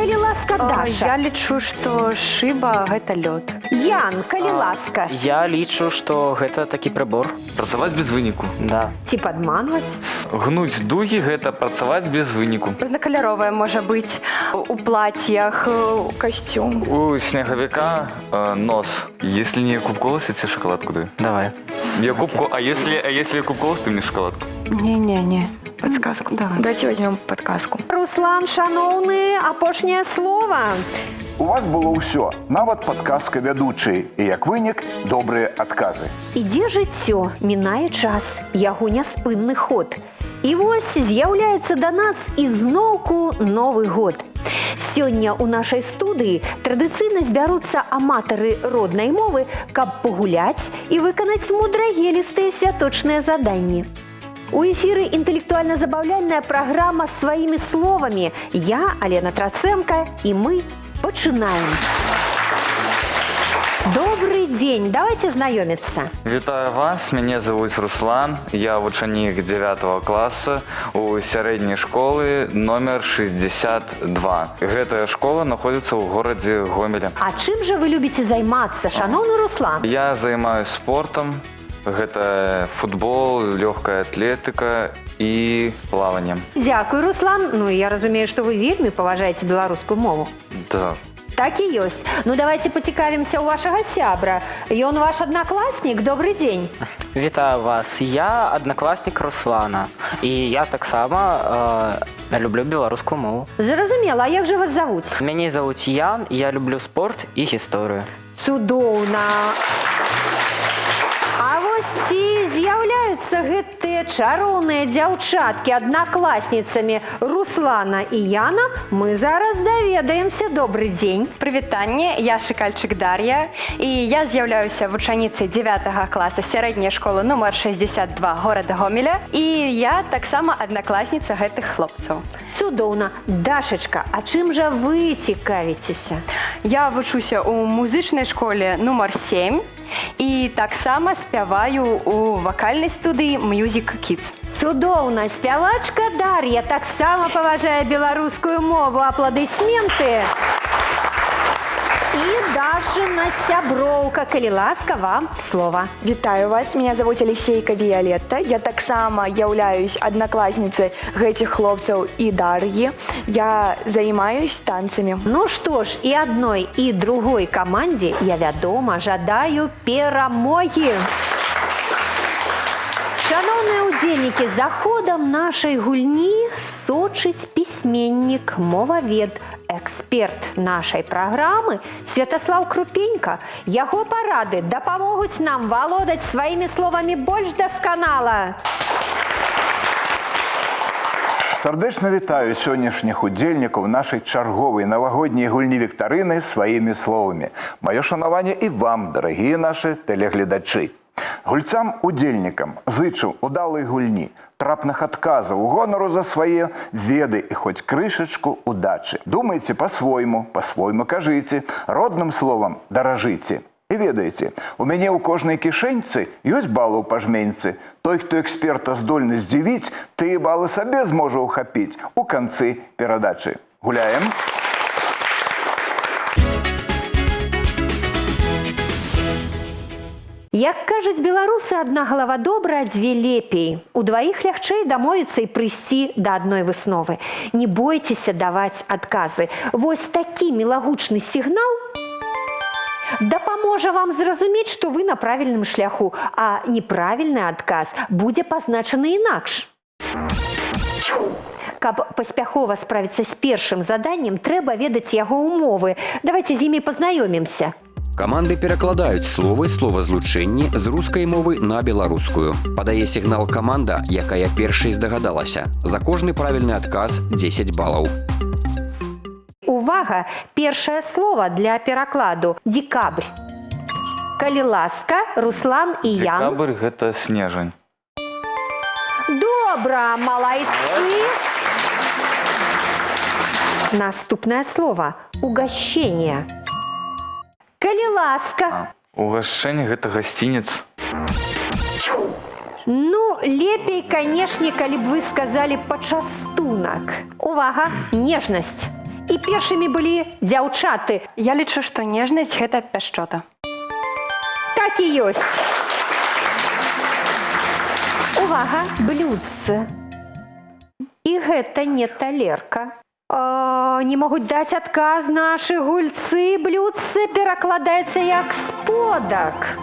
калі ласка, Даша. Я лічу, што шыба гэта лёд. Ян, калі ласка. Я лічу, што гэта такі прыбор. Працаваць без выніку. Да. Ці падманваць? Гнуць дугі гэта працаваць без выніку. Рознакаляровая можа быць у платьях, у касцюм. У снегавіка нос. Если не кубколосы, ці шоколадку дай. Давай. Я кубку, а если я кубколос, ты мне шоколадку. Не. Подсказку давай. Давайте возьмем подсказку. Руслан, шановны, апошняе слова. У вас было ўсё, нават падказка вядучай, і як вынік добрыя адказы. Ідзе жыццё, мінае час, яго няспынны ход. І вось з'яўляецца да нас ізноўку Новы год. Сёння ў нашай студыі традыцыйна збяруцца аматары роднай мовы, каб пагуляць і выканаць мудрагелістыя святочныя заданні. У эфіры інтэлектуальна-забаўляльная праграма «Сваімі словамі». Я, Алена Траценко, і мы пачынаем. Добрый день, давайте знакомиться. Вітаю вас, мяне зовут Руслан, я вучанік 9 класа у сярэдняй школы номер 62. Гэтая школа находится ў горадзе Гомеля. А чым жа вы любіце займацца, шановны Руслан? Я займаюсь спортом, гэта футбол, лёгкая атлетыка і плаваннем. Дзякуй, Руслан. Ну, я разумею, што вы вельмі паважаеце беларускую мову. Да. Так і ёсць. Ну, давайте пацікавімся ў вашага сябра. Ён ваш аднакласнік? Добрый дзень. Вітаю вас. Я аднакласнік Руслана. І я таксама люблю беларускую мову. Зразумела, а як жа вас завуць? Мяне завуць Ян, я люблю спорт і гісторыю. Цудоўна. А вось ці з'яўляюцца гэтыя чароўныя дзяўчаткі аднакласніцамі Руслана і Яна, мы зараз даведаемся. Добрый дзень. Прывітанне, я Шыкальчык Дар'я, і я з'яўляюся вучаніцай 9 класа сярэдняй школы нумар 62 горада Гомеля, і я таксама аднакласніца гэтых хлопцаў. Цудоўна. Дашачка, а чым жа вы цікавіцеся? Я вучуся ў музычнай школе нумар 7, і таксама спяваю у вакальнай студыі Music Kids. Цудоўна. Спявачка Дар'я таксама паважае беларускую мову. Апладысменты. І Дашина сяброўка, калі ласка, вам слова. Вітаю вас, меня зовут Алексейка Виолетта. Я таксама являюсь одноклассницей гэтых хлопцаў і Дар'і. Я займаюсь танцамі. Ну што ж, і адной, і другой камандзе я, вядома, жадаю перамогі. Шановныя ўдзельнікі, за ходам нашай гульні сочыць пісьменнік, мовавед, эксперт нашай праграмы Святаслаў Крупенька. Яго парады дапамогуць нам валодаць сваімі словамі больш дасканала. Сардэчна вітаю сённяшніх удзельнікаў нашай чарговай навагодняй гульні віктарыны сваімі словамі. Маё шанаванне і вам, дарагія нашы тэлегледачы. Гульцам-удзельнікам зычу удалай гульні, трапных адказаў, гонару за свае веды і хоць крышачку удачы. Думайце па-свойму, па-свойму кажыце, родным словам даражыце. І ведаеце, у мяне ў кожнай кішэньцы ёсць балы ў пажменьцы. Той, хто эксперта здольны здзівіць, тыя балы сабе зможа ўхапіць у канцы перадачы. Гуляем? Як кажуць беларусы, адна галава добра, дзве лепей. У дваіх лягчэй дамовіцца і прыйсці да адной высновы. Не бойцеся даваць адказы. Вось такі мілагучны сігнал дапаможа вам зразумець, што вы на правільным шляху, а неправільны адказ будзе пазначаны інакш. Каб паспяхова справіцца з першым заданнем, трэба ведаць яго умовы. Давайте з імі пазнаёмімся. Каманды перакладаюць словы, словазлучэнні з рускай мовы на беларускую. Падае сігнал каманда, якая першай здагадалася. За кожны правільны адказ 10 балаў. Увага! Першае слова для перакладу – дзекабрь. Калі ласка, Руслан і Ян. Дзекабрь – гэта снежань. Добра, малайцы! Наступнае слово – угощение. Калі ласка. Угашэнне – гэта гасцінец. Ну, лепей, канешне, калі б вы сказалі пачастунак. Увага, нежнасць. І першымі былі дзяўчаты. Я лічу, што нежнасць – гэта пяшчота. Так і ёсць. Увага, блюдце. І гэта не талерка. Не могуць даць адказ нашы гульцы. Блюдце перакладаецца як сподак.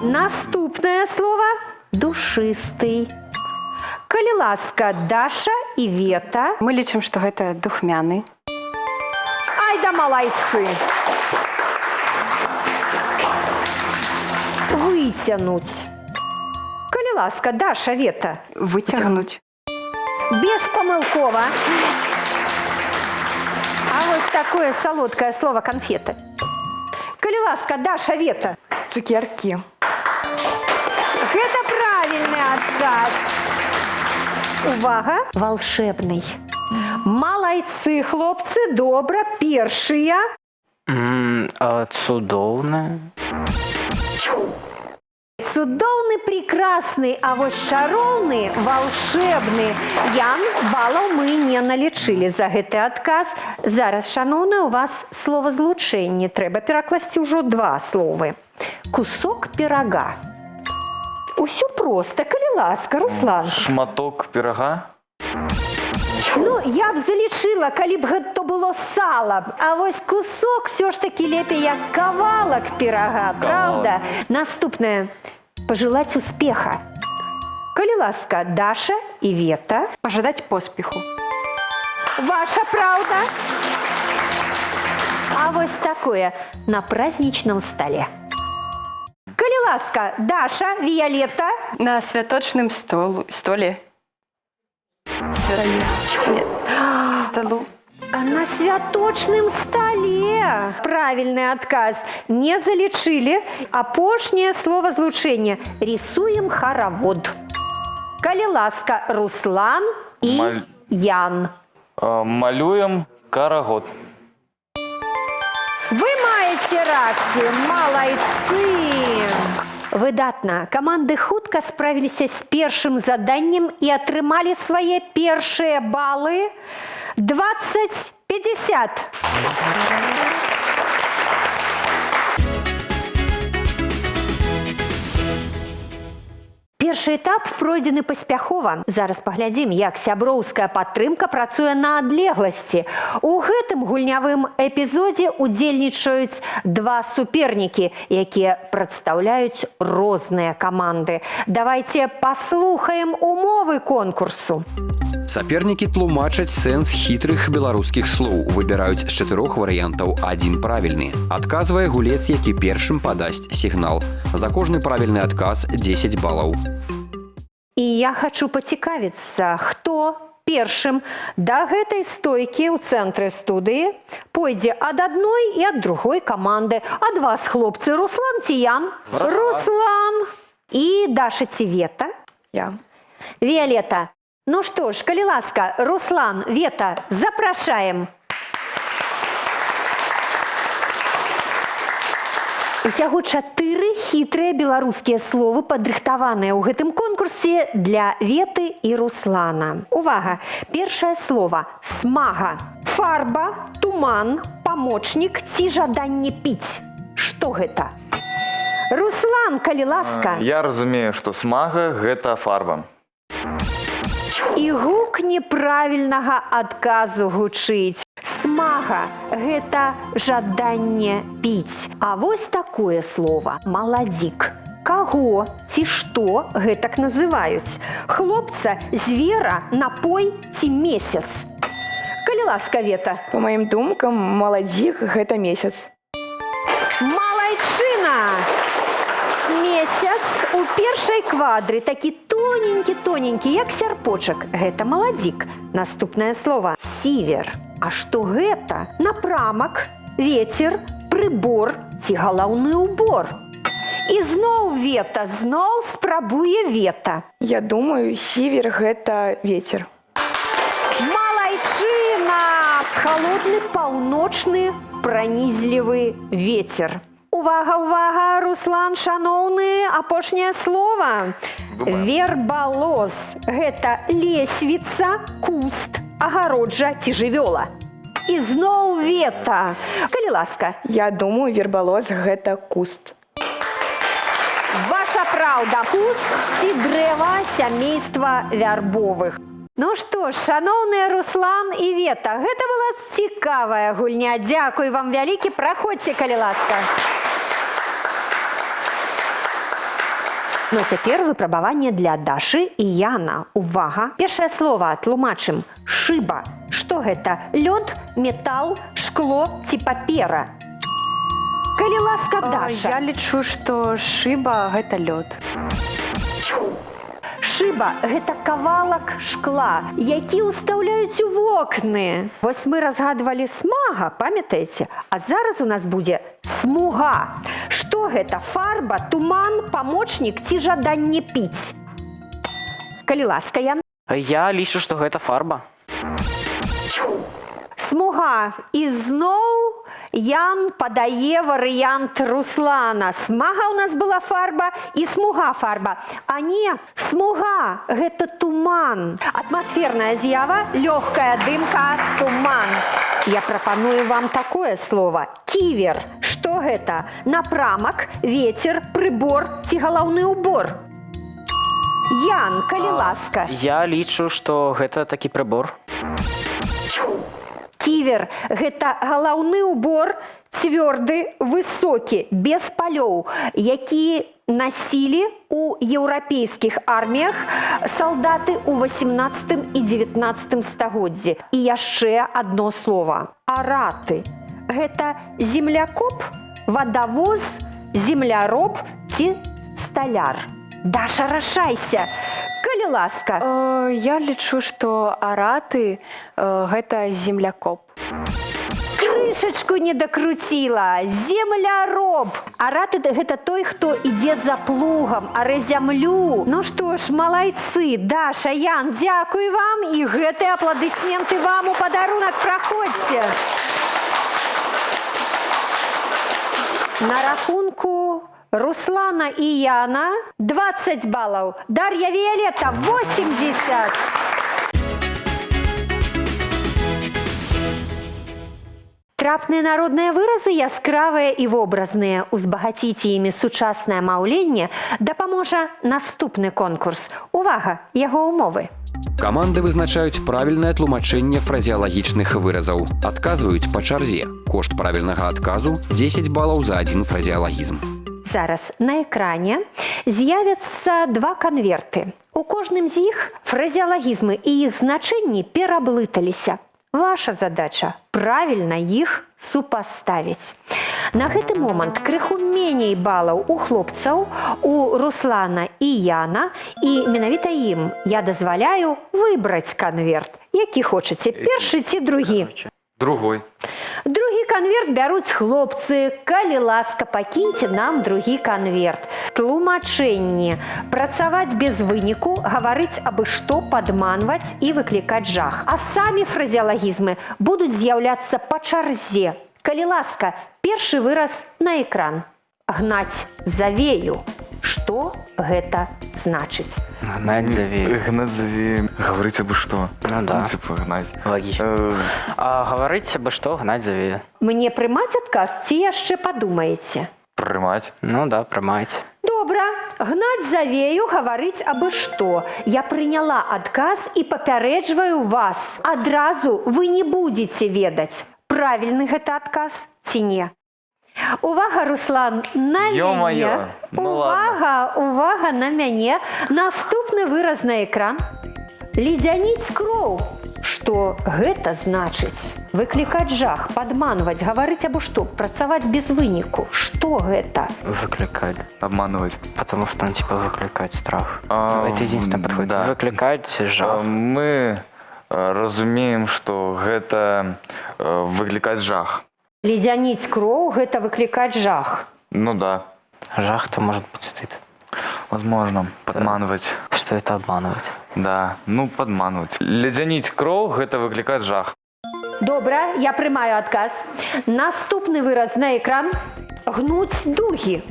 Наступнае слово – душысты. Калі ласка, Даша і Вета. Мы лічым, што гэта духмяны. Ай да малайцы. Выцянуць. Калі ласка, Даша, Вета. Выцягнуць. Беспамылкова. А вось такое салодкае слово конфеты. Калі ласка, Даша, Вета. Цукеркі. Гэта правільны адказ. Увага, волшебный. Малайцы, хлопцы, добра, першыя. Цудоўна. Цудоўны, прекрасны, а вось чароўны, волшебны. Ян, балаў мы не налічылі за гэты адказ. Зараз, шаноўны, у вас словазлучэнне. Трэба перакласці ўжо два словы. Кусок пирога. Усё проста, калі ласка, Руслан. Шматок пирога. Ну, я б залічыла, калі б гэта было сала. А вось кусок все ж таки лепей як кавалак пирога, правда? Наступнае. Пожелать успеха. Калі ласка, Даша і Вета. Пажадаць поспеху. Ваша правда. А вось такое на праздничном столе. Калі ласка, Даша, Виолетта. На святочным столе. Нет. Столу. На святочным столе. Правильный отказ. Не залічылі. Апошняе словазлучэнне. Рисуем хоровод. Калі ласка, Руслан і Ян. Малюем карагод. Вы маеце рацыю, малайцы! Выдатна. Каманды хутка справіліся з першым заданнем і атрымалі свае першыя балы 20-50. Першы этап пройдзены паспяхова. Зараз паглядзім, як сяброўская падтрымка працуе на адлегласці. У гэтым гульнявым эпізодзе удзельнічаюць два супернікі, якія прадстаўляюць розныя каманды. Давайце паслухаем умовы конкурсу. Сапернікі тлумачаць сэнс хітрых беларускіх слоў, выбіраюць з 4 варыянтаў адзін правільны. Адказвае гулец, які першым падасць сігнал. За кожны правільны адказ 10 балаў. І я хачу пацікавіцца, хто першым да гэтай стойкі ў цэнтры студыі пойдзе ад адной і ад другой каманды. Ад вас, хлопцы, Руслан ці Ян? Руслан. І Даша ці Вета? Я. Виолетта. Ну что ж, калі ласка, Руслан, Вета, запрашаем. Усяго 4 хітрыя беларускія словы падрыхтаваныя ў гэтым конкурсе для Веты і Руслана. Увага! Першае слово – смага. Фарба, туман, памочнік ці жаданне піць. Што гэта? Руслан, калі ласка. Я разумею, што смага – гэта фарба. І гук неправільнага адказу гучыць. Смага – гэта жаданне піць. А вось такое слово – маладзік. Каго ці што гэтак называюць? Хлопца, звера, напой ці месяц? Калі ласка, Вета. По маім думкам, маладзік – гэта месяц. Малайчына! Месяц у першай квадры, такі тоненькі-тоненькі, як сярпочак. Гэта маладзік. Наступнае слово – сівер. А што гэта? Напрамак, вецер, прыбор ці галаўны ўбор. І зноў Вета, зноў спрабуе Вета. Я думаю, сівер – гэта вецер. Малайчына! Халодны паўночны пранізлівы вецер. Увага, увага, Руслан, шаноўны, апошняе слово. Вербалоз – гэта лесвіца, куст, агароджа ці жывёла. І зноў вета. Калі ласка. Я думаю, вербалос гэта куст. Ваша праўда. Куст ці дрэва сямейства вярбовых. Ну што ж, шаноўныя Руслан і Вета, гэта была цікавая гульня. Дзякуй вам вялікі, праходзьце, калі ласка. Ну, цяпер выпрабаванне для Дашы і Яна. Увага! Першае слова тлумачым. Шыба. Што гэта? Лёд, метал, шкло ці папера? Калі ласка, Даша. Я лічу, што шыба гэта лёд. Шыба – гэта кавалак шкла, які ўстаўляюць у вокны. Вось мы разгадвалі смага, памятаеце? А зараз у нас будзе смуга. Што гэта? Фарба, туман, памочнік ці жаданне піць? Калі ласка, Ян. Я лічу, што гэта фарба. Смуга. І зноў Ян падае варыянт Руслана. Смага ў нас была фарба і смуга фарба. А не, смуга – гэта туман. Атмасферная з'ява, лёгкая дымка, туман. Я прапаную вам такое слово. Ківер. Што гэта? Напрамак, вецер, прыбор ці галаўны ўбор? Ян, калі ласка. Я лічу, што гэта такі прыбор. Ківер – гэта галаўны ўбор, цвёрды, высокі, без палёў, які насілі ў еўрапейскіх арміях салдаты ў 18 і 19 стагоддзі. І яшчэ адно слова – араты. Гэта землякоп, вадавоз, земляроб ці сталяр. Даша, рашайся. Калі ласка. Я лічу, што араты гэта землякоп. Крышачку не дакруціла. Земляроб. Араты – гэта той, хто ідзе за плугам, аре зямлю. Ну што ж, малайцы. Даша, Ян, дзякуй вам. І гэтыя апладысменты вам у падарунак. Праходзьце. На рахунку Руслана і Яна 20 балаў. Дар'я Віялета 80. Трапныя народныя выразы яскравыя і вобразныя. Узбагаціць імі сучаснае маўленне дапаможа наступны конкурс. Увага, яго умовы. Каманды вызначаюць правільнае тлумачэнне фразеалагічных выразаў. Адказваюць па чарзе. Кошт правільнага адказу – 10 балаў за адзін фразеалагізм. Зараз на экране з'явяцца два канверты. У кожным з іх фразеалагізмы і іх значэнні пераблыталіся. Ваша задача – правільна іх супаставіць. На гэты момант крыху меней балаў у хлопцаў, у Руслана і Яна, і менавіта ім я дазваляю выбраць канверт. Які хочаце, першы ці другі? Другой. Другі канверт бяруць хлопцы. Калі ласка, пакіньце нам другі канверт. Тлумачэнне. Працаваць без выніку, гаварыць абы што, падманваць і выклікаць жах. А самі фразеалагізмы будуць з'яўляцца па чарзе. Калі ласка, першы выраз на экран. Гнаць завею. Што гэта значыць? Гнаць завею. Гнаць завею. Гаварыць абы што. Ну да. Типа гнаць. Лагічна. А гаварыць абы што, гнаць завею. Мне прымаць адказ ці яшчэ падумаеце? Прымаць. Ну да, прымаць. Добра, гнаць завею, гаварыць абы што. Я прыняла адказ і папярэджваю вас. Адразу вы не будзеце ведаць, правільны гэта адказ ці не. Увага, Руслан, на мяне. Увага на мяне. Наступны выраз на экран. Ледзяніць кроў. Што гэта значыць? Выклікаць жах, падманваць, гаварыць або што, працаваць без выніку. Што гэта? Выкликать. Обманывать. Потому что он типа выкликает страх. Это единственное подходит. Да. Выкликать жах. Мы разумеем, что гэта выкликать жах. Ледзяніць кроў – гэта выклікаць жах. Ну да. Жах-то может быть стыд. Возможно. Подманывать. Что это обманывать? Да, ну подманывать. Ледзяніць кроў – гэта выклікаць жах. Добра, я прымаю адказ. Наступны выраз на экран. Гнуць дугі.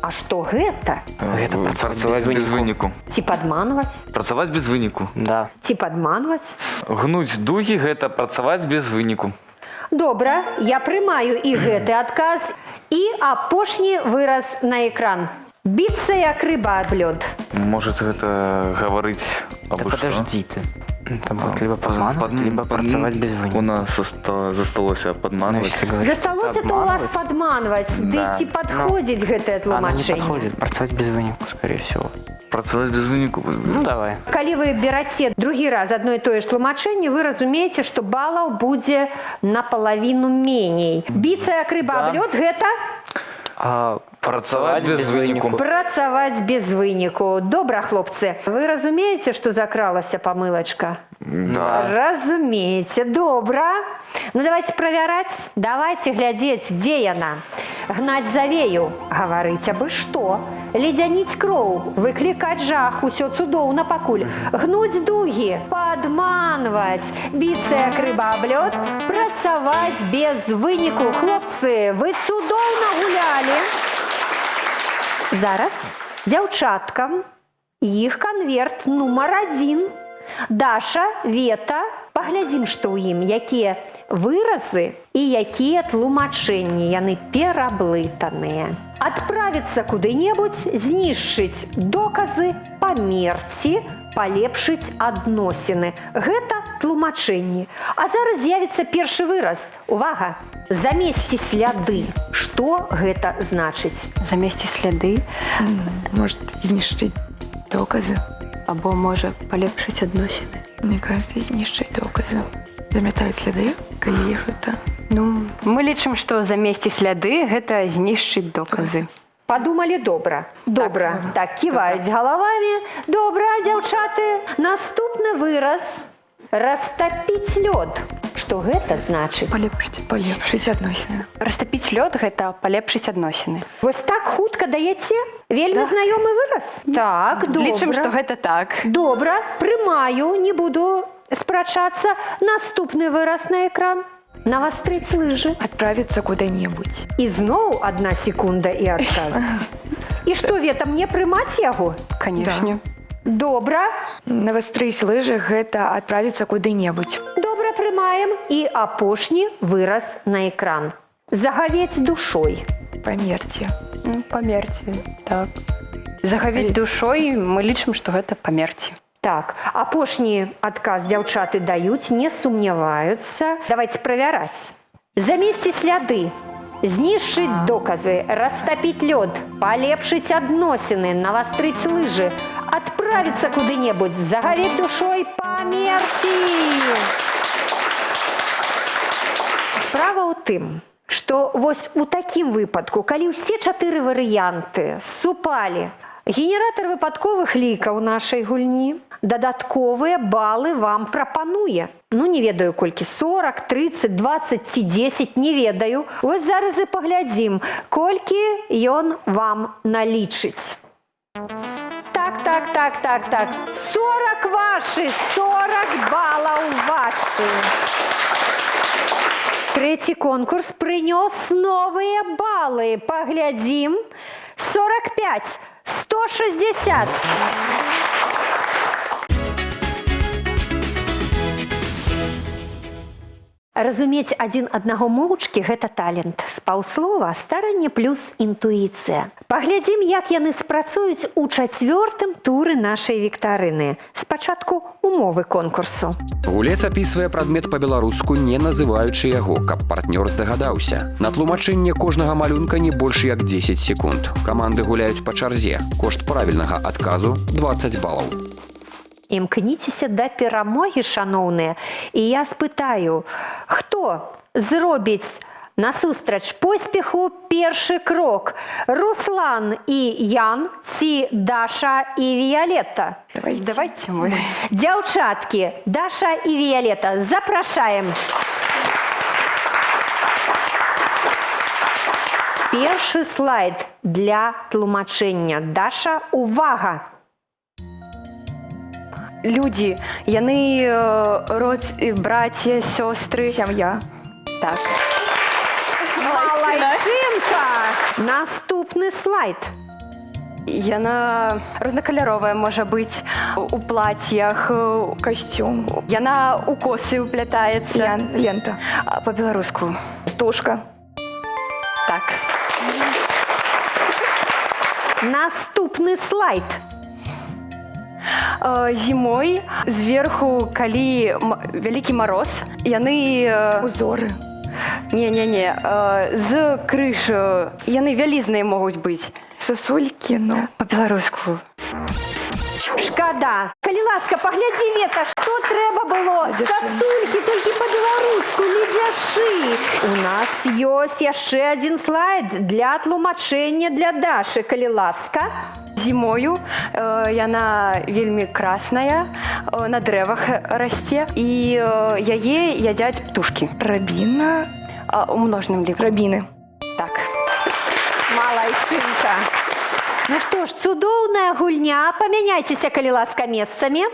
А што гэта? Это Працаваць без выніку. Ці падманваць? Працаваць без выніку. Да. Ці падманваць? Гнуць дугі – гэта працаваць без выніку. Добра, я прымаю і гэты адказ. І апошні выраз на экран. Біцца як рыба аб лёд. Может, это говорить Да або подожди ты. Там будет либо подманывать, либо працаваць без выніку. У нас засталося падманваць. Засталося то у вас падманваць. Ды Да. ці падходзіць гэтае Оно не тлумачэнне? подходит, працаваць без выніку, скорее всего. Працаваць без выніку. Ну, давай. Калі вы бераце другі раз адно і тое ж тлумачэнне, вы разумееце, што балаў будзе напалавіну меней. Біцца як рыба аб лёд гэта Працаваць без выніку. працаваць без выніку. Добра, хлопцы. Вы разумееце, што закралася памылачка? Да. Разумееце, добра. Ну давайте правяраць, давайте глядзець, дзе яна. Гнаць завею, гаварыць абы што. Ледзяніць кроў, выклікаць жах, усё цудоўна пакуль. Гнуць дугі, падманваць, біцца як рыба аб лёд, працаваць без выніку. Хлопцы, вы цудоўна гулялі. Зараз дзяўчаткам іх канверт нумар 1. Даша, Вета, паглядзім, што ў ім, якія выразы і якія тлумачэнні, яны пераблытаныя. Адправіцца куды-небудзь, знішчыць доказы, памерці, палепшыць адносіны. Гэта тлумачэнні. А зараз з'явіцца першы выраз. Увага! Замесці сляды. Што гэта значыць? Замесці сляды, Может, знішчыць доказы? або можа палепшыць адносіны. Мне кажется, знішчыць доказы. Замятаюць сляды, калі что-то. Ну, мы лічым, што замесці сляды гэта знішчыць доказы. Падумалі добра. Добра. Так, ківаюць галавамі. Добра, дзяўчаты. Наступны выраз. Растапіць лёд. Што гэта значыць? Палепшыць адносіны. Растапіць лёд гэта палепшыць адносіны. Вось так хутка даеце? Вельмі знаёмы выраз? Так, добра. Лічым, што гэта так. Добра, прымаю, не буду спрачацца. Наступны выраз на экран. Навастрыць лыжы. Адправіцца куды-небудзь. І зноў 1 секунда і адказ. І што, Вета, мне прымаць яго? Канешне. Добра. Навастрыць лыжы гэта адправіцца куды-небудзь. Добра, прымаем. І апошні выраз на экран. Загавець душой. Памерці. Ну, памерці, так. Загавець душой, мы лічым, што гэта памерці. Так, апошні адказ дзяўчаты даюць, не сумняваюцца. Давайте правяраць. Замесці сляды, знішчыць доказы, растапіць лёд, палепшыць адносіны, навастрыць лыжы, адправіцца куды-небудзь, загавець душой, памерці. Справа ў тым, што вось у такім выпадку, калі ўсе 4 варыянты супалі, генератор выпадковых лікаў нашай гульні дадатковыя балы вам прапануе. Ну, не ведаю, колькі, 40, 30, 20 ці 10, не ведаю. Вось зараз і паглядзім, колькі ён вам налічыць. Так. 40 вашы, 40 балаў вашы. Трэці конкурс прынёс новыя балы. Паглядзім. 45, 160. Разумець адзін аднаго моўчкі – гэта талент. З паўслова старанне плюс інтуіцыя. Паглядзім, як яны спрацуюць у 4-м туры нашай віктарыны. Спачатку умовы конкурсу. Гулец апісвае прадмет па-беларуску, не называючы яго, каб партнёр здагадаўся. На тлумачэнне кожнага малюнка не больш як 10 секунд. Каманды гуляюць па чарзе. Кошт правільнага адказу – 20 балаў. Імкніцеся да перамогі, шаноўныя. І я спытаю, хто зробіць насустрач поспеху першы крок? Руслан і Ян ці Даша і Віялетта? Давайте мы. Дзяўчаткі, Даша і Віялетта, запрашаем. Першы слайд для тлумачэння. Даша, увага! Людзі, яны браці, сёстры. Сям'я. Так. Малайчынка! Наступны слайд. Яна рознакаляровая можа быць у платьях, Костюм. яна у косы уплятаецца. Лента. По-беларуску. Стужка. Так. Наступны слайд. Зімой зверху, калі вялікі мароз, яны Узоры. не з крыш яны вялізныя могуць быць. Сосульки, ну. По-беларуску. Шкада. Калі ласка, паглядзі, Вета, што трэба было? Сасулькі, толькі па-беларуску, ледзяшы. У нас ёсць яшчэ адзін слайд для тлумачэння для Дашы, калі ласка. Зімою яна вельмі красная, на дрэвах расце, і яе ядзяць птушкі. Рабіна. У множным ліку. Рабіны. Так. Малайчынка. Ну што ж, цудоўная гульня. Памяняйцеся, калі ласка, месцамі.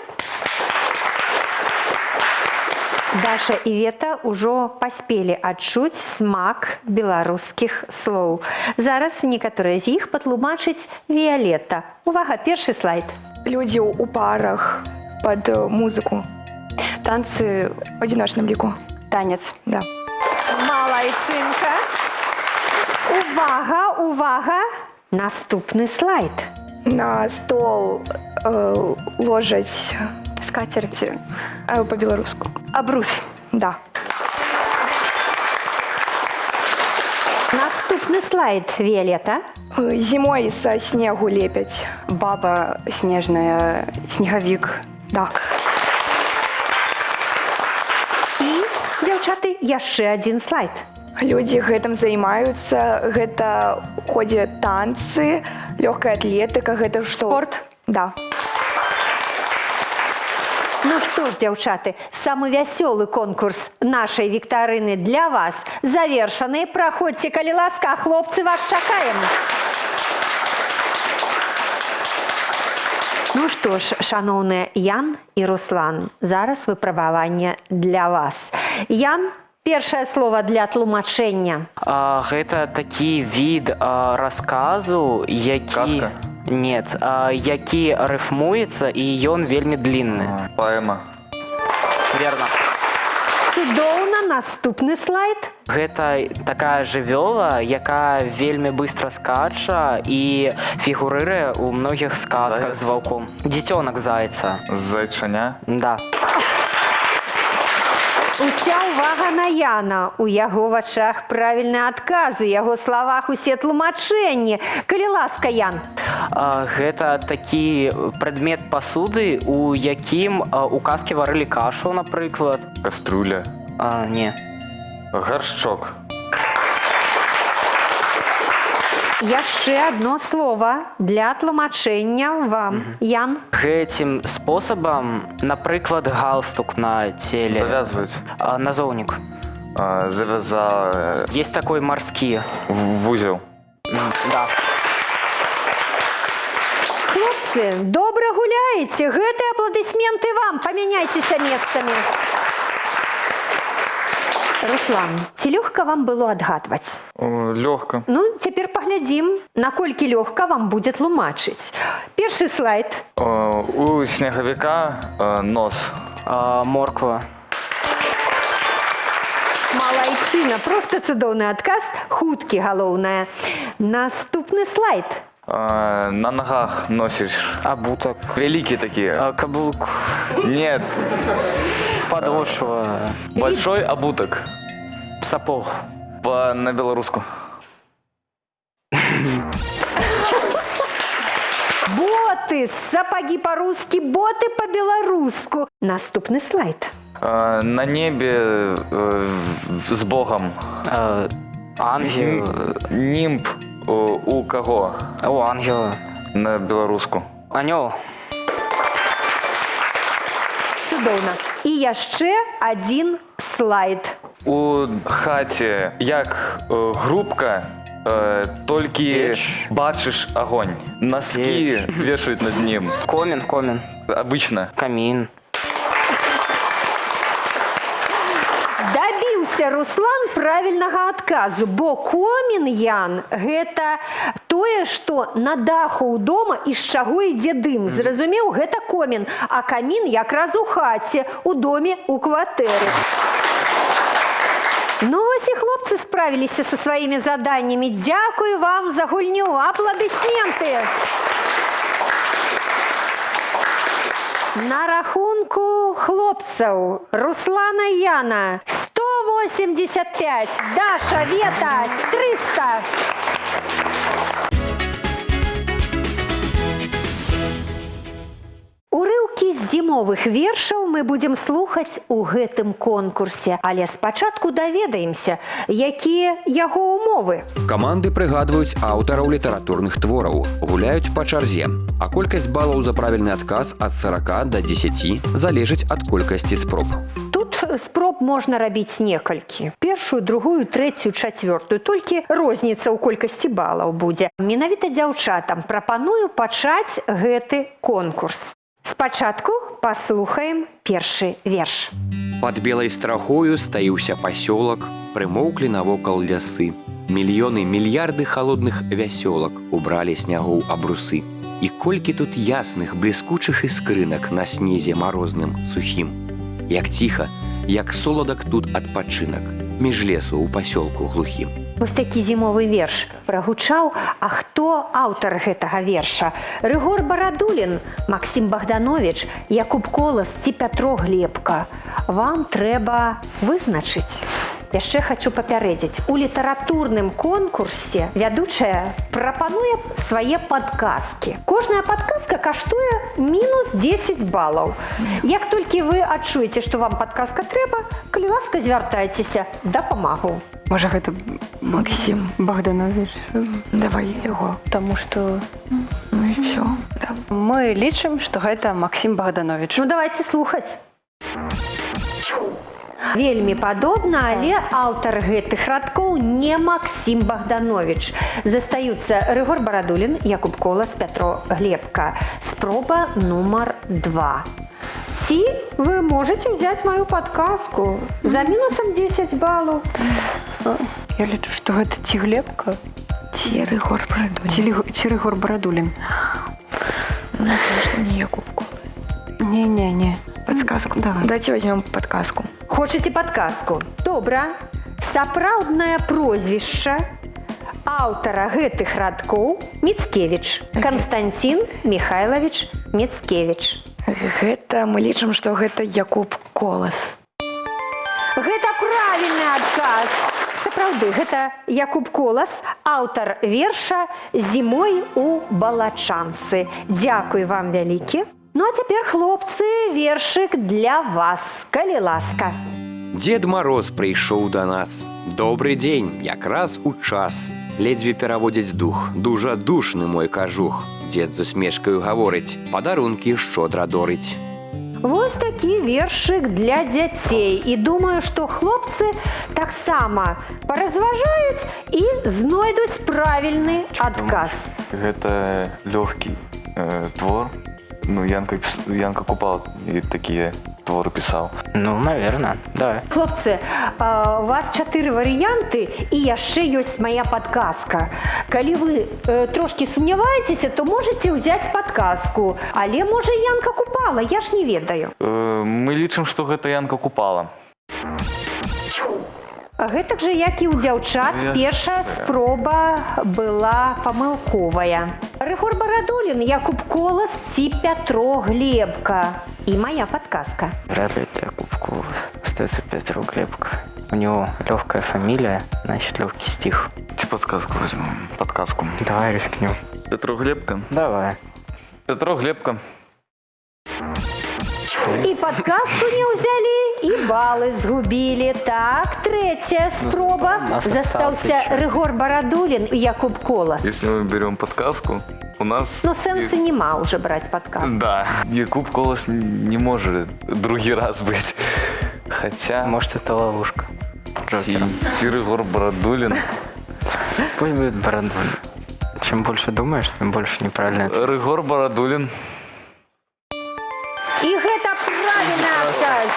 Даша і Вета ўжо паспелі адчуць смак беларускіх слоў. Зараз некаторыя з іх патлумачыць Віялетта. Увага, першы слайд. Людзі ў парах пад музыку. Танцы, У адзіночным ліку. танец. Да. Малайчынка. Увага, увага. Наступны слайд. На стол ложаць Скатерці. по-беларуску. Абрус. Да. Наступны слайд, Віялетта. Зімой са снегу лепяць. Баба снежная, снегавік. Да. І, дзяўчаты, яшчэ адзін слайд. Людзі гэтым займаюцца, гэта ходзяць танцы, лёгкая атлетыка, гэта што? Спорт. Да. Ну што ж, дзяўчаты, самы вясёлы конкурс нашай віктарыны для вас завершаны. Праходзьце, калі ласка, хлопцы, вас чакаем. Ну што ж, шаноўныя Ян і Руслан, зараз выпрабаванне для вас. Ян, першае слово для тлумачэння. Гэта такі від расказу, які... Казка? Нет, які рыфмуецца, і ён вельмі длінны. Паэма. Верно. Цудоўна, наступны слайд. Гэта такая жывёла, якая вельмі быстра скача і фігурыруе ў многіх сказках Заяц? з ваўком. Дзіцёнак зайца. Зайчаня. Да. Уся ўвага на Яна. У яго вачах правільны адказ, у яго словах усе тлумачэнні. Калі ласка, Ян. Гэта такі прадмет пасуды, у якім у казкі варылі кашу, напрыклад. Кастрюля. Не. Гаршчок. Яшчэ одно слово для тлумачэння вам, Ян. Гэтым спосабам, напрыклад, галстук на целе. Завязваюць. Назоўнік. Завязал. Есть такой марскі. Вузел. Да. Хлопцы, добра гуляеце. Гэтыя апладысменты вам. Памяняйцеся месцамі. Руслан, ці лёгка вам было адгадваць? Лёгка. Ну, цяпер паглядзім, наколькі лёгка вам будзе тлумачыць. Першы слайд. У снегавіка нос. Морква. Малайчына, просто цудоўны адказ, хуткі галоўнае. Наступны слайд. На ногах носишь. Абутак. Великие такие. Каблук. Нет. Подошва. Большой обуток. Сапог. На белоруску. Боты, сапоги по-русски, боты по-белоруску. Наступный слайд. На небе с Богом. Ангел. Нимб у кого? У ангела. На белоруску. Анёл. Цудоўна. І яшчэ адзін слайд. У хаце як грубка, толькі Печь. бачыш огонь. Носки Печь. вешают над ним. Комин. Обычно. Камин. Добіўся Руслан правільнага адказу, бо комін, Ян, гэта тое, што на даху ў дома і з чаго ідзе дым. Зразумеў, гэта комін, а камін якраз у хаце, у доме, у кватэры. Ну вось і хлопцы справіліся са сваімі заданнямі. Дзякую вам за гульню. Апладысменты! На рахунку хлопцаў Руслана і Яна 185, Даша, Вета 300. Урыўкі з зімовых вершаў мы будзем слухаць у гэтым конкурсе, але спачатку даведаемся, якія яго ўмовы. Каманды прыгадваюць аўтараў літаратурных твораў, гуляюць па чарзе, а колькасць балаў за правільны адказ ад 40 до 10 залежыць ад колькасці спроб. Тут спроб можна рабіць некалькі. Першую, другую, трэцюю, чацвёртую. Толькі розніца ў колькасці балаў будзе. Менавіта дзяўчатам прапаную пачаць гэты конкурс. Спачатку паслухаем першы верш. Пад белай страхою стаіўся пасёлак, прымоўклі навокал лясы. Мільёны, мільярды халодных вясёлак убралі снягоў абрусы. І колькі тут ясных, бліскучых іскрынак на снезе марозным, сухім. Як ціха, як соладак тут адпачынак, між лесу ў пасёлку глухім. Вось такі зімовы верш прагучаў, а хто аўтар гэтага верша? Рыгор Барадулін, Максім Богданович, Якуб Колас ці Пятро Глебка. Вам трэба вызначыць. Яшчэ хочу папярэдзіць, у літаратурным конкурсе вядучая прапануе свае падказкі. Кожная падказка каштуе мінус 10 балаў. Як толькі вы адчуеце, што вам падказка трэба, калі ласка, звяртайцеся, дапамагу. Можа, гэта Максим, Богданович? давай яго. Таму што Ну і все. Да. мы лічым, што гэта Максім Богданович. Ну, давайте слухаць. Вельмі падобна, але аўтар гэтых радкоў не Максім Богданович. Застаюцца Рыгор Барадулін, Якуб Колас, Пятро Глебка. Спроба нумар 2. Ці вы можете взять мою подказку за мінусам 10 балаў. Я лічу, што гэта ці Глебка, Ці Рыгор Барадулін. ці Рыгор Барадулін. Ну, конечно, не Якуб Колас. Не. Подсказку. Давай. Давайте возьмем подсказку. Хочаце падказку? Добра. Сапраўднае прозвішча аўтара гэтых радкоў Міцкевіч. Константин Михайлович Міцкевіч. Гэта мы лічым, што гэта Якуб Колас. Гэта правільны адказ. Сапраўды, гэта Якуб Колас, аўтар верша «Зімой у Балачанцы». Дзякуй вам вялікі. Ну а цяпер, хлопцы, вершык для вас, калі ласка. Дед Мороз прыйшоў да нас. Добры дзень, якраз у час. Ледзьве пераводзіць дух, дужа душны мой кажух. Дед з усмешкаю гаворыць, падарункі шчодра дорыць. Вось такі вершык для дзяцей. І думаю, што хлопцы таксама паразважаюць і знойдуць правільны адказ. Гэта лёгкі твор. Ну, Янка Купал і такія творы пісаў. Ну, наверное, да. Хлопцы, у вас 4 варыянты і яшчэ ёсць моя падказка. Калі вы трошкі сумняваецеся, то можете ўзяць падказку. Але можа Янка Купала, я ж не ведаю. Мы лічым, што гэта Янка Купала. Гэтак жа, як і ў дзяўчат, першая спроба была памылковая. Рыгор Барадулін, Якуб Колас ці Пятро Глебка. І моя подсказка. Вряд ли это Якуб Колас. Остается Петро Глебка. У него легкая фамилия, значит легкий стих. Ці подсказку возьмем. Подсказку. Давай рискнем. Петро Глебка. Давай. Петро Глебка. І падказку не ўзялі, і балы згубілі. Так, трэцяя спроба. Застаўся Рыгор Барадулін і Якуб Колас. Если мы берем подсказку, у нас... Но сэнса нема уже брать подсказку. Да, Якуб Колас не может другий раз быть. Хотя... Может, это ловушка. Джокером. Рыгор Барадулін. Пусть будет Барадулин. Чем больше думаешь, тем больше неправильно. Рыгор Барадулін. І гэта правільны адказ.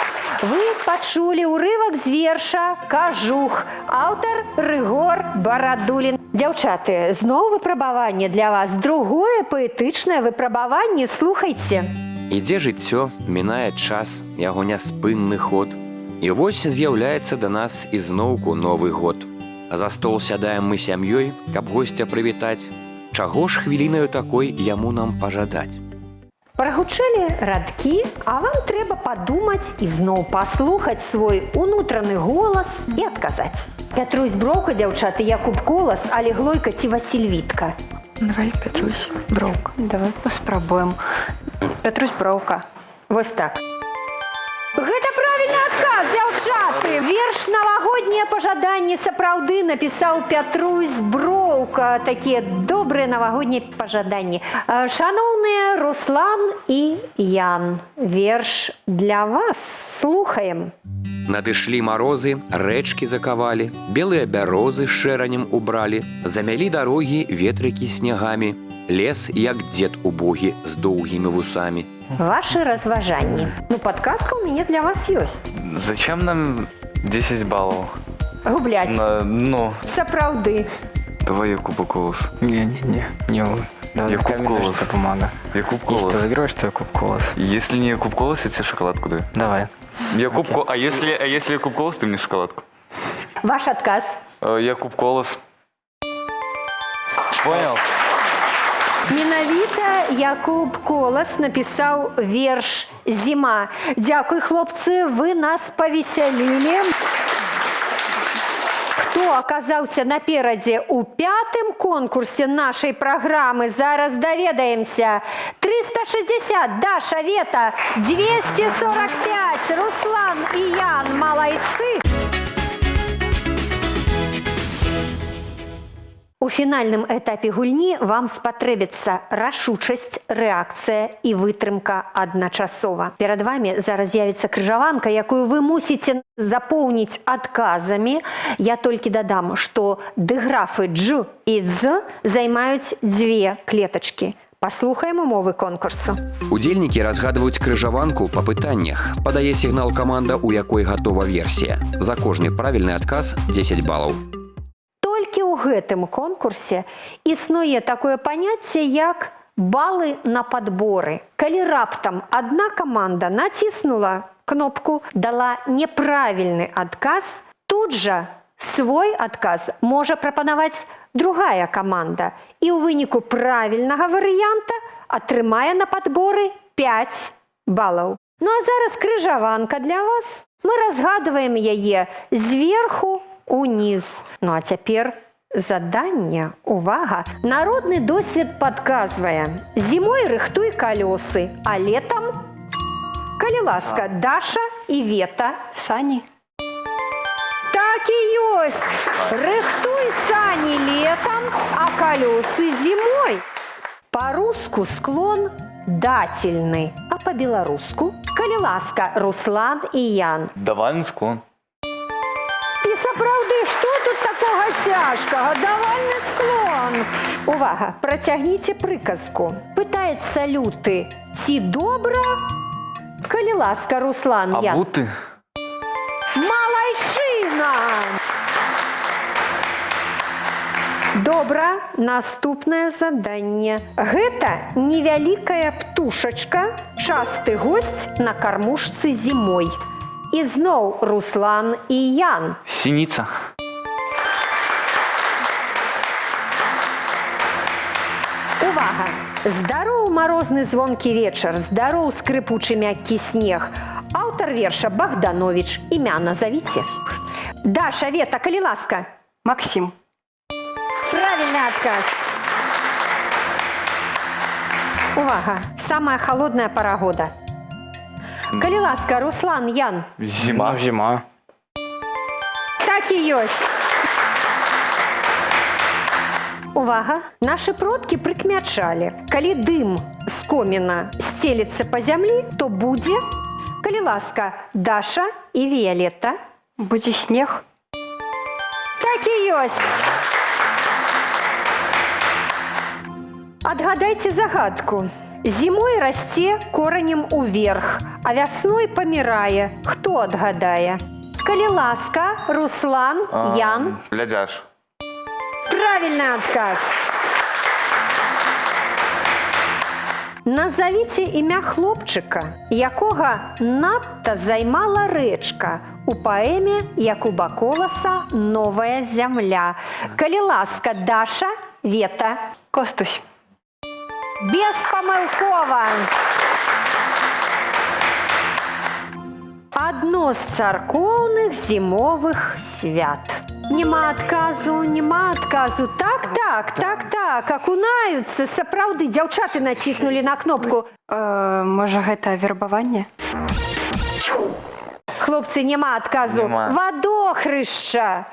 Вы пачулі ўрывак з верша «Кажух», аўтар Рыгор Барадулін. Дзяўчаты, зноў выпрабаванне для вас. Другое паэтычнае выпрабаванне. Слухайце. Ідзе жыццё, мінае час, яго няспынны ход. І вось з'яўляецца да нас ізноўку Новы год. За стол сядаем мы сям'ёй, каб госця прывітаць. Чаго ж хвілінаю такой яму нам пажадаць? Прагучэлі радкі, а вам трэба падумаць і зноў паслухаць свой унутраны голас і адказаць. Пятрусь Броўка, дзяўчаты, Якуб Колас, але Глойка ці Васіль Вітка? Давай, Петрусь Броўка. Давай паспрабуем. Петрусь Броўка. Вось так. Гэта правільны адказ, дзяўчаты! Верш «Навагоднія пажаданні» сапраўды напісаў Пятрусь Броўка. Такія добрыя навагоднія пажаданні. Шаноўныя Руслан і Ян, верш для вас. Слухаем. Надышлі марозы, рэчкі закавалі, белыя бярозы з шэранем убралі, замялі дарогі ветрыкі снягамі, лес, як дзед убогі з доўгімі вусамі. Ваши разважанні. Ну, подказка у меня для вас есть. Зачем нам 10 баллов? Губляць. Ну, Сапраўды. давай Якуб Колос. Не он. Давай Якуб камень, Колос. ножницы, бумага. Якуб Если Колос. ты выигрываешь, то Якуб Колос. Если не Якуб Колос, я тебе шоколадку даю. Давай. А если Якуб Колос, ты мне шоколадку? Ваш отказ. Якуб Колос. Понял? Менавіта Якуб Колас напісаў верш «Зіма». Дзякуй, хлопцы, вы нас павесялілі. Хто аказаўся наперадзе ў пятым конкурсе нашай праграмы, зараз даведаемся. 360, Даша, Вета, 245, Руслан і Ян, малайцы. У фінальным этапе гульні вам спатрэбіцца рашучасць, рэакцыя і вытрымка адначасова. Перад вами зараз з'явіцца крыжаванка, якую вы мусіце запоўніць адказамі. Я толькі дадам, што дыграфы «дж» і «дз» займаюць 2 клетачкі. Паслухаем умовы конкурсу. Удзельнікі разгадваюць крыжаванку па пытаннях. Падае сігнал каманда, у якой гатова версія. За кожны правільны адказ 10 балаў. Толькі ў гэтым конкурсе існуе такое паняцце, як балы на падборы. Калі раптам адна каманда націснула кнопку, дала неправільны адказ, тут жа свой адказ можа прапанаваць другая каманда. І ў выніку правільнага варыянта атрымае на падборы 5 балаў. Ну а зараз крыжаванка для вас. Мы разгадваем яе зверху уніз. Ну а цяпер заданне. Увага! Народны досвед падказвае. Зімой рыхтуй калёсы, а летам, калі ласка, Даша і Вета. Сані. Так і ёсць. Рыхтуй сані летам, а калёсы зімой. Па-руску склон дательны, а па-беларуску, калі ласка, Руслан і Ян. Давальный склон. І сапраўды, што тут такога цяжкага? Давальны склон. Увага, працягніце прыказку. Пытаецца люты, ці добра? Калі ласка, Руслан, А Ян. буты? Малайчына! Добра, наступнае заданне. Гэта невялікая птушачка, часты госць на кармушцы зімой. І зноў Руслан і Ян. Синица. Увага! Здароў марозны звонкі вечар, здароў скрыпучы мяккі снег. Аўтар верша Богданович. Імя назовіце. Даша, Вета, калі ласка. Максим. Правильный отказ. Увага! Самая холодная пора года. Калі ласка, Руслан, Ян. Зима. Зима. Так і ёсць. Увага! Нашы продкі прыкмячалі. Калі дым з коміна сцеліцца па зямлі, то будзе, калі ласка, Даша і Віялетта. Будзе снег. Так і ёсць. Адгадайце загадку. Зимой расце коранем уверх, а вясной памірае. Хто адгадае? Калі ласка, Руслан, Ян. Лядяш. Правильный отказ. Назовіце імя хлопчыка, якога надта займала рэчка у паэме Якуба Коласа «Новая зямля». Калі ласка, Даша, Вета. Костусь. Беспамылкова. Адно з царкоўных зімовых свят. Нема адказу. Так, акунаюцца. Сапраўды, дзяўчаты націснулі на кнопку. Можа, гэта вербаванне? Хлопцы, няма адказу. Нема. Вадохрышча.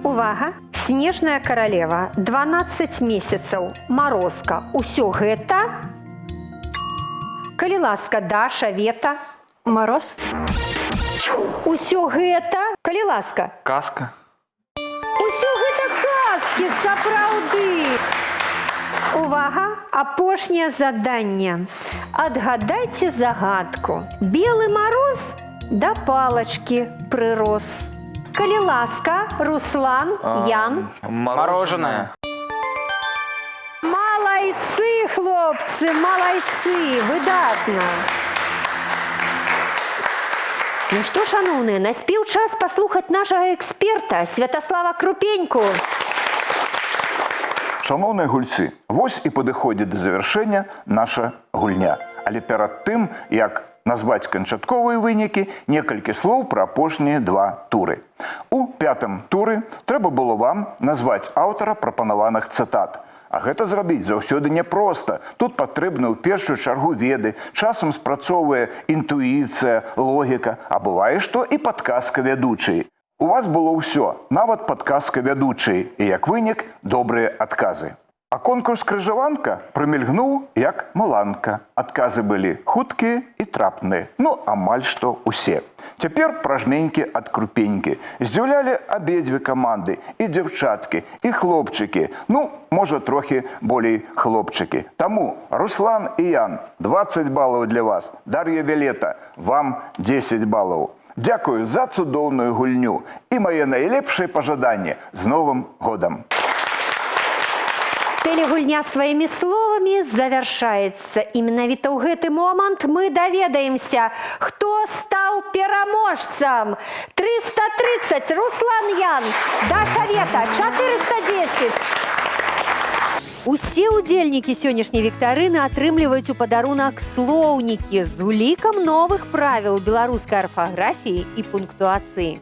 Увага! Снежная каралева, 12 месяцаў, марозка. Усё гэта... Калі ласка, Даша, Вета. Мароз? Усё гэта... Калі ласка. Казка. Усё гэта казкі, сапраўды. Увага! Апошняе заданне. Адгадайце загадку. Белы мароз да палачкі прырос. Калі ласка, Руслан, Ян. Мороженое. Малайцы, хлопцы, малайцы, выдатна. Ну што, шаноўныя, наспеў час паслухаць нашага эксперта Святаслава Крупеньку. Шановныя гульцы, вось і падыходзіць да завяршэння наша гульня. Але перад тым, як назваць канчатковыя вынікі, некалькі слоў пра апошнія два туры. У пятым туры трэба было вам назваць аўтара прапанаваных цытат. А гэта зрабіць заўсёды няпроста. Тут патрэбны ў першую чаргу веды, часам спрацоўвае інтуіцыя, логіка, а бывае, што і падказка вядучай. У вас было ўсё, нават падказка вядучай, і як вынік добрыя адказы. А конкурс «Крыжаванка» прымільгнуў як маланка. Адказы былі хуткія і трапныя. Ну, амаль што ўсе. Цяпер пражменькі ад Крупенькі. Здзіўлялі абедзве каманды, і дзяўчаткі, і хлопчыкі. Ну, можа, трохі болей хлопчыкі. Таму Руслан і Ян, 20 балаў для вас. Дар'я Вілета, вам 10 балаў. Дзякую за цудоўную гульню і мае найлепшыя пажаданні з Новым годам. Тэлегульня сваімі словамі завяршаецца. І менавіта ў гэты момант мы даведаемся, хто стаў пераможцам. 330 Руслан, Ян, Даша, Вета, 410. Усе удзельнікі сённяшняй віктарыны атрымліваюць у падарунак слоўнікі з улікам новых правіл беларускай арфаграфіі і пунктуацыі.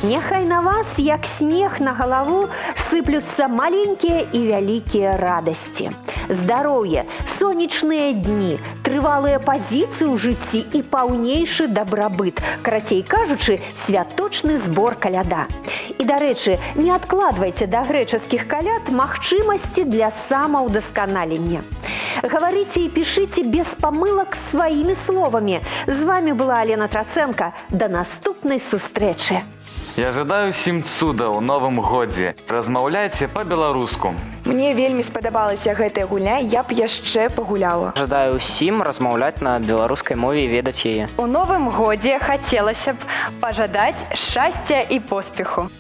Няхай на вас, як снег на галаву, сыплюцца маленькія і вялікія радасці. Здароўе, сонечныя дні, трывалыя пазіцыі ў жыцці і паўнейшы дабрабыт. Карацей кажучы, святочны збор каляда. І, дарэчы, не адкладвайце да грэчаскіх каляд магчымасці для самаўдасканалення. Гаварыце і пішыце без памылак сваімі словамі. З вами была Алена Траценко. Да наступнай сустрэчы. Я жадаю всім цудаў у Новым годзе. Размаўляйце па-беларуску. Мне вельмі спадабалася гэтая гульня, я б яшчэ пагуляла. Жадаю ўсім размаўляць на беларускай мове і ведаць яе. У Новым годзе хацелася б пажадаць шчасця і поспеху.